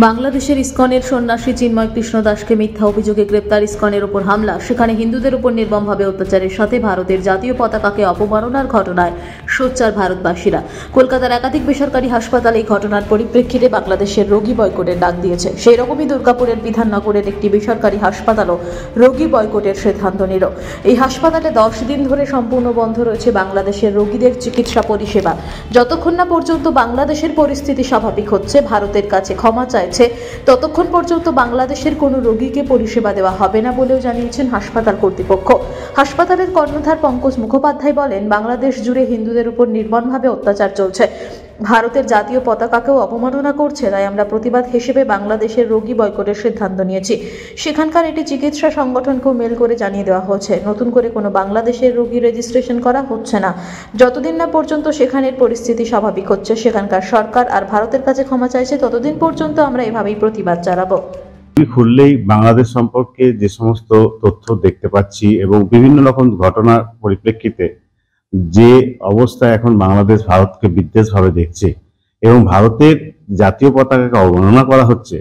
বাংলাদেশের ইসকনের সন্ন্যাসী চিন্ময় কৃষ্ণ দাসকে মিথ্যা অভিযোগে গ্রেপ্তার, ইসকনের উপর হামলা, সেখানে হিন্দুদের উপর নির্মমভাবে অত্যাচারের সাথে ভারতের জাতীয় পতাকাকে অপমাননার ঘটনায় সোচ্চার ভারতবাসীরা। কলকাতার একাধিক বেসরকারি হাসপাতাল এই ঘটনার পরিপ্রেক্ষিতে বাংলাদেশের রোগী বয়কটের ডাক দিয়েছে। সেই রকমই দুর্গাপুরের বিধাননগরের একটি বেসরকারি হাসপাতালও রোগী বয়কটের সিদ্ধান্ত নিল। এই হাসপাতালে 10 দিন ধরে সম্পূর্ণ বন্ধ রয়েছে বাংলাদেশের রোগীদের চিকিৎসা পরিষেবা। যতক্ষণ না পর্যন্ত বাংলাদেশের পরিস্থিতি স্বাভাবিক হচ্ছে, ভারতের কাছে ক্ষমা চাইছে, ততক্ষণ পর্যন্ত বাংলাদেশের কোনো রোগীকে পরিষেবা দেওয়া হবে না বলেও জানিয়েছেন হাসপাতাল কর্তৃপক্ষ। হাসপাতালের কর্ণধার পঙ্কজ মুখোপাধ্যায় বলেন, বাংলাদেশ জুড়ে হিন্দুদের উপর নির্মমভাবে অত্যাচার চলছে, ভারতের জাতীয় পতাকাকেও অপমাননা করছে, তাই আমরা প্রতিবাদ হিসেবে বাংলাদেশের রোগী বয়কটের সিদ্ধান্ত নিয়েছি। সেখানকার একটি চিকিৎসা সংগঠনকেও মেল করে জানিয়ে দেওয়া হয়েছে, নতুন করে কোনো বাংলাদেশের রোগী রেজিস্ট্রেশন করা হচ্ছে না, যতদিন না পর্যন্ত সেখানের পরিস্থিতি স্বাভাবিক হচ্ছে। সেখানকার সরকার আর ভারতের কাছে ক্ষমা চাইছে, ততদিন পর্যন্ত আমরা এভাবেই প্রতিবাদ চালাবো। খুললেই বাংলাদেশ সম্পর্কে যে সমস্ত তথ্য দেখতে পাচ্ছি এবং বিভিন্ন রকম ঘটনার পরিপ্রেক্ষিতে যে অবস্থা এখন বাংলাদেশ ভারতকে বিদ্বেষভাবে দেখছে এবং ভারতের জাতীয় পতাকাকে অবমাননা করা হচ্ছে,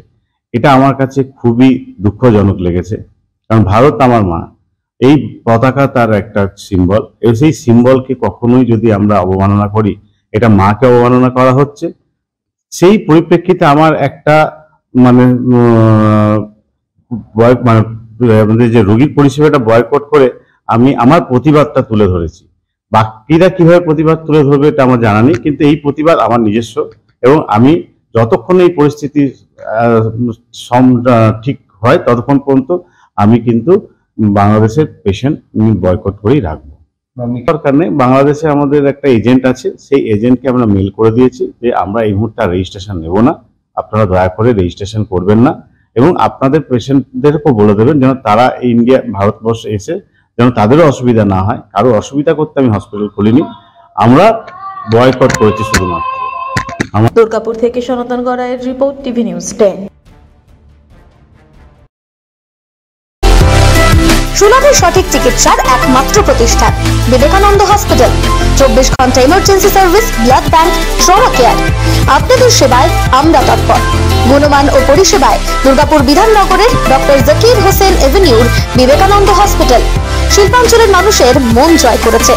এটা আমার কাছে খুবই দুঃখজনক লেগেছে। কারণ ভারত আমার মা, এই পতাকা তার একটা সিম্বল, এবং সেই সিম্বলকে কখনোই যদি আমরা অবমাননা করি, এটা মাকে অবমাননা করা হচ্ছে। সেই পরিপ্রেক্ষিতে আমার একটা আমাদের যে রোগীর পরিষেবাটা বয়কট করে আমি আমার প্রতিবাদটা তুলে ধরেছি। বাকিরা কিভাবে প্রতিবাদ তুলে ধরবে এটা আমার জানা নেই, কিন্তু এই প্রতিবাদ আমার নিজস্ব, এবং আমি যতক্ষণ এই পরিস্থিতি ঠিক হয় ততক্ষণ পর্যন্ত আমি কিন্তু বাংলাদেশের পেশেন্ট বয়কট করেই রাখবো। দরকার নেই, বাংলাদেশে আমাদের একটা এজেন্ট আছে, সেই এজেন্টকে আমরা মেল করে দিয়েছি যে আমরা এই মুহূর্তে রেজিস্ট্রেশন নেব না, আপনারা দয়া করে রেজিস্ট্রেশন করবেন না, এবং আপনাদের পেশেন্টদেরকেও বলে দেবেন যেন তারা ভারতবর্ষে এসে যেন তাদেরও অসুবিধা না হয়। কারো অসুবিধা করতে আমি হসপিটাল খুলিনি, আমরা বয়কট করেছি শুধুমাত্র। দুর্গাপুর থেকে সনাতন গড়াইয়ের রিপোর্ট, টিভি নিউজ 10। সুলভে সঠিক চিকিৎসার একমাত্র প্রতিষ্ঠান বিবেকানন্দ হসপিটাল। 24 ঘন্টা emergency service, blood bank, trauma care. আপনাদের সেবায় আমরা তৎপর। গুণমান ও পরিষেবায় দুর্গাপুর বিধাননগরের ডক্টর জাকির হোসেন এভিনিউর বিবেকানন্দ হসপিটাল শিল্পাঞ্চলের মানুষের মন জয় করেছে।